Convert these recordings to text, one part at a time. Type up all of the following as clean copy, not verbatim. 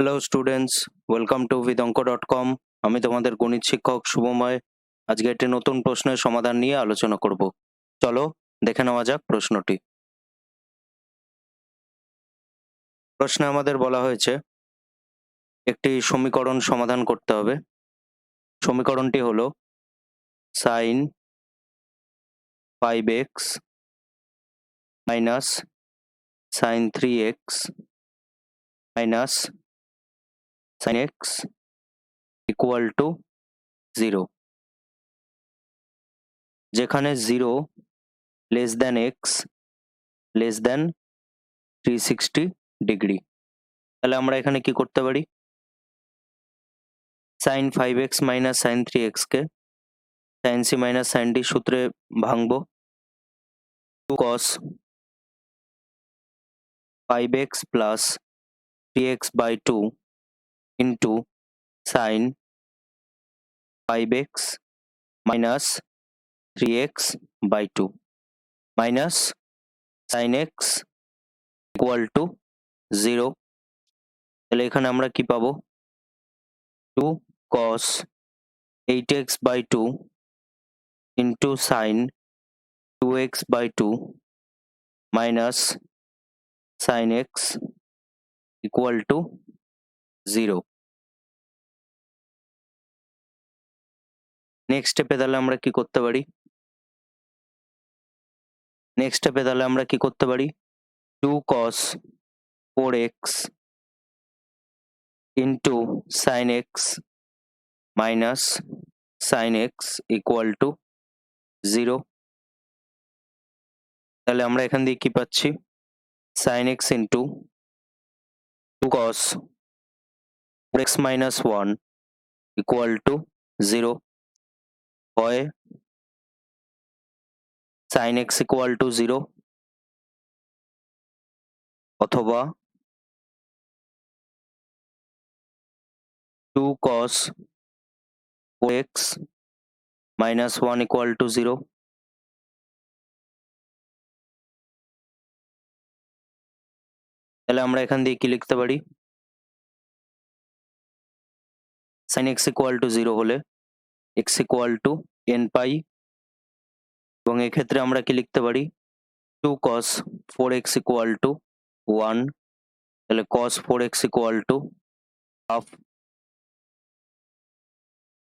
Hello students, welcome to vidonko.com। আমি তোমাদের গণিত শিক্ষক শুভময়। আজকে একটি নতুন প্রশ্নের সমাধান নিয়ে আলোচনা করব। চলো দেখে নেওয়া যাক প্রশ্নটি। প্রশ্নে আমাদের বলা হয়েছে একটি সমীকরণ সমাধান করতে হবে। সমীকরণটি হলো sin 5x minus sin 3x minus sin x equal to 0, যেখানে 0 less than x less than 360 degree. তাহলে আমরা এখানে কি করতে পারি? sin 5x minus sin 3x কে sin c minus sin d সূত্রে ভাঙবো। 2 cos 5x plus 3x by 2 into sin 5x minus 3x by 2 minus sin x equal to 0। তাহলে এখানে আমরা কি পাবো? 2 cos 8x by 2 into sin 2x by 2 minus sin x equal to 0। Next স্টেপে তাহলে আমরা কি করতে পারি? 2 cos 4x into sin x minus sin x equal to 0। তাহলে আমরা এখান দিয়ে কি পাচ্ছি? sin x into 2 cos 4x minus 1 equal to 0 হয় sin x equal to 0 অথবা 2 cos 4x minus 1 equal to 0। তাহলে আমরা এখান দিয়ে কি লিখতে পারি? sin x equal to 0 হলে x equal to n pi, এবং এক্ষেত্রে আমরা কি লিখতে পারি? 2 cos 4x equal to 1, তাহলে cos 4x equal to half।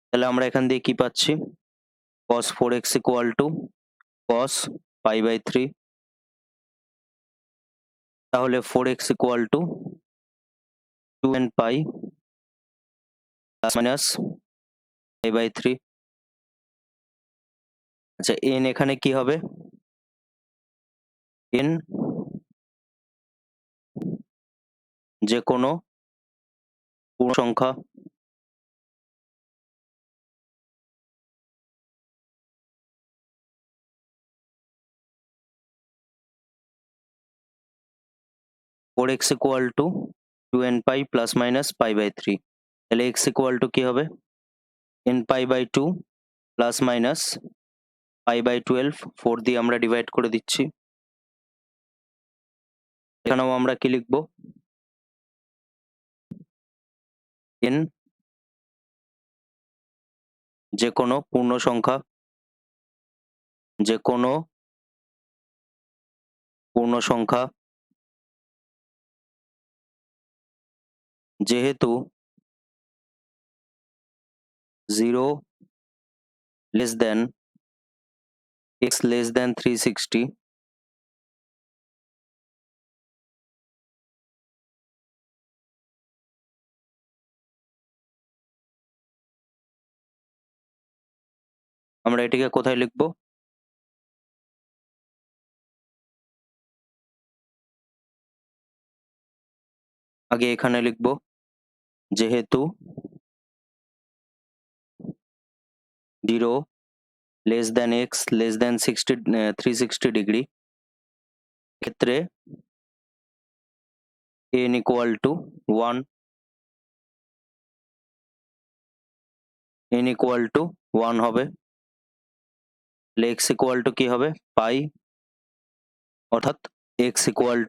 তাহলে আমরা এখান দিয়ে কি পাচ্ছি? cos 4x equal to cos pi by 3। তাহলে 4x equal to 2n pi plus minus pi by 3। আচ্ছা, n এখানে কি হবে? n যে কোনো পূর্ণ সংখ্যা। Four x equal to 2n pi plus minus pi by 3। তাহলে x ইকুয়াল টু কি হবে? n pi by 2 plus minus pi by 12। 4 দিয়ে আমরা ডিভাইড করে দিচ্ছি। এখানেও আমরা কি লিখব? n যে কোনো পূর্ণ সংখ্যা, যেহেতু 0 less than x less than 360, আমরা এটিকে কোথায় লিখব? আগে এখানে লিখব, যেহেতু 0 less than x less than 360 degree, ক্ষেত্রে n equal to 1, n equal to 1 হবে। তাহলে x equal to কি হবে? পাই, অর্থাৎ x equal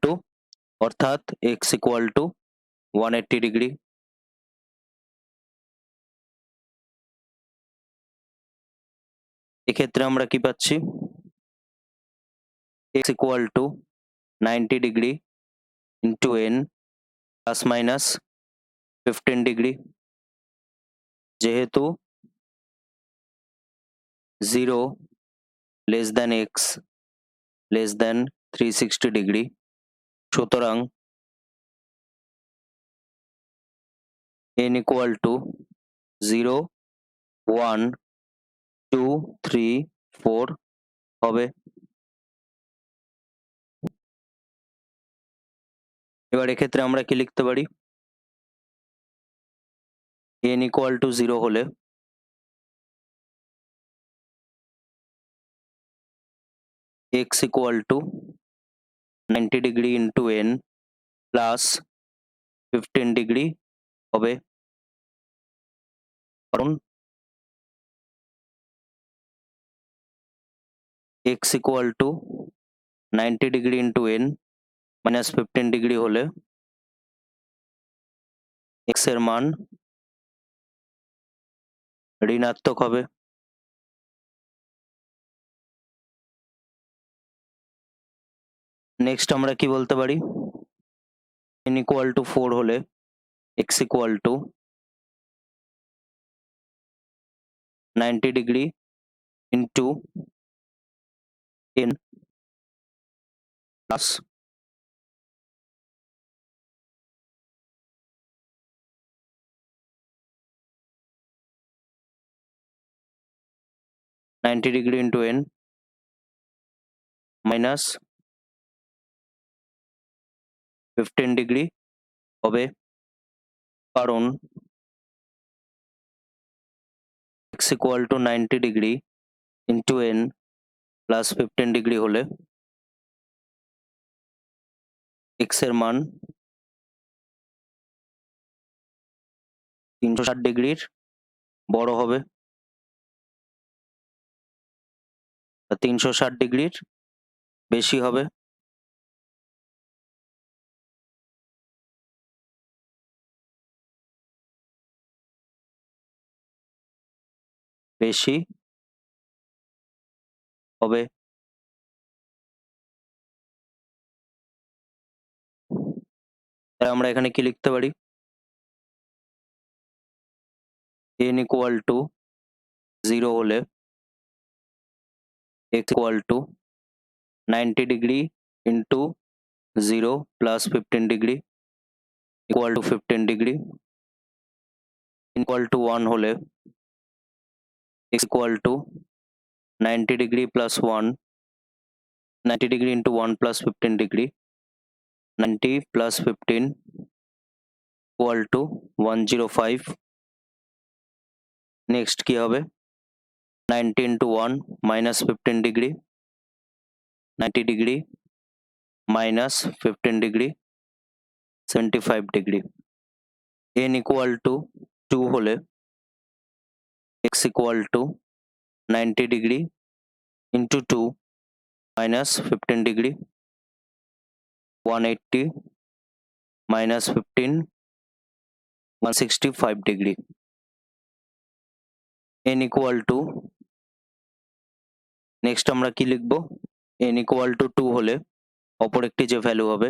to 180 ডিগ্রি। এক্ষেত্রে আমরা কি পাচ্ছি, x equal to 90 degree into n plus minus 15 degree, যেহেতু 0 less than x less than 360 degree, সুতরাং n ইকুয়াল টু 0, 1, 2, 3, 4 হবে। এবার এক্ষেত্রে আমরা কি লিখতে পারি, n ইকুয়াল টু 0 হলে x equal to 90 degree into n plus 15 degree হবে, কারণ x equal to 90 degree into n minus 15 degree হলে x এর মান ঋণাত্মক হবে। নেক্সট আমরা কি বলতে পারি, n ইকুয়াল টু 4 হলে x equal to 90 degree into n plus 90 degree into n minus 15 degree হবে, কারণ x equal to 90 degree into n plus 15 degree হলে x এর মান 360 ডিগ্রির বড় হবে, 360 ডিগ্রির বেশি হবে। বেশি হবে। তাহলে আমরা এখানে কি লিখতে পারি, n ইকুয়াল টু 0 হলে x equal to 90 degree into 0 plus 15 degree equal two 15 degree, equal two 1 হলে x equal to 90 degree plus 1, 90 degree into 1 plus 15 degree, 90 plus 15 equal two 105। Next কি হবে, 90 into 1 minus 15 degree, 90 degree minus 15 degree 75 degree. n equal two 2 হলে x equal to 90 degree into 2 minus 15 degree 180 minus 15 165 degree. n equal two, next আমরা কি লিখব, n equal two 2 হলে অপর একটি যে ভ্যালু হবে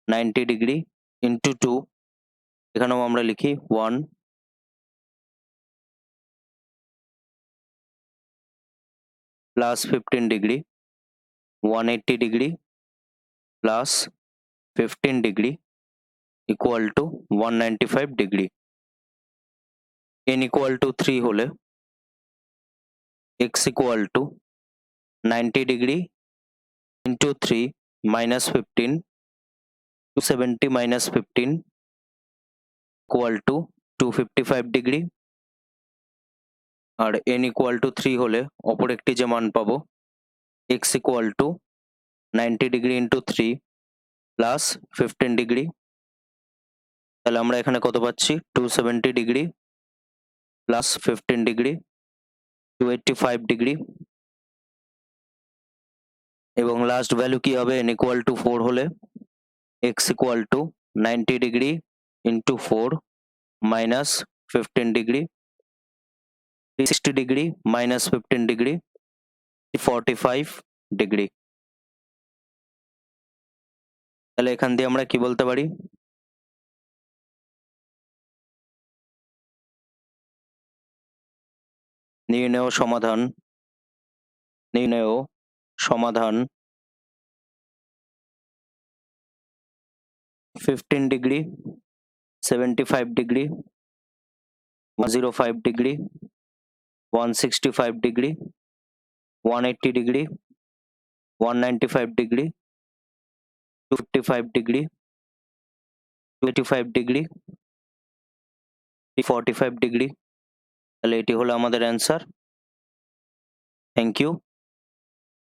90 ডিগ্রি ইন্টু 2, এখানেও আমরা লিখি 1 plus 15 degree 180 degree plus 15 degree equal to 195 degree. n equal to 3 হলে x equal to 90 degree into 3 minus 15 270 minus 15 equal to 255 degree, আর n ইকুয়াল টু 3 হলে অপর একটি যে মান পাবো x equal to 90 degree into 3 plus 15 degree, তাহলে আমরা এখানে কত পাচ্ছি, 270 ডিগ্রি প্লাস 15 ডিগ্রি 285 ডিগ্রি। এবং লাস্ট ভ্যালু কি হবে, n ইকুয়াল টু 4 হলে x equal to 90 degree into 4 minus 15 degree 360 degree minus 15 degree 45 degree. তাহলে এখান দিয়ে আমরা কি বলতে পারি? নির্ণেয় সমাধান 15 degree 75 degree 105 degree 165 degree 180 degree 195 degree 255 degree 25 degree 45 degree. তাহলে এটি হলো আমাদের অ্যান্সার। Thank you.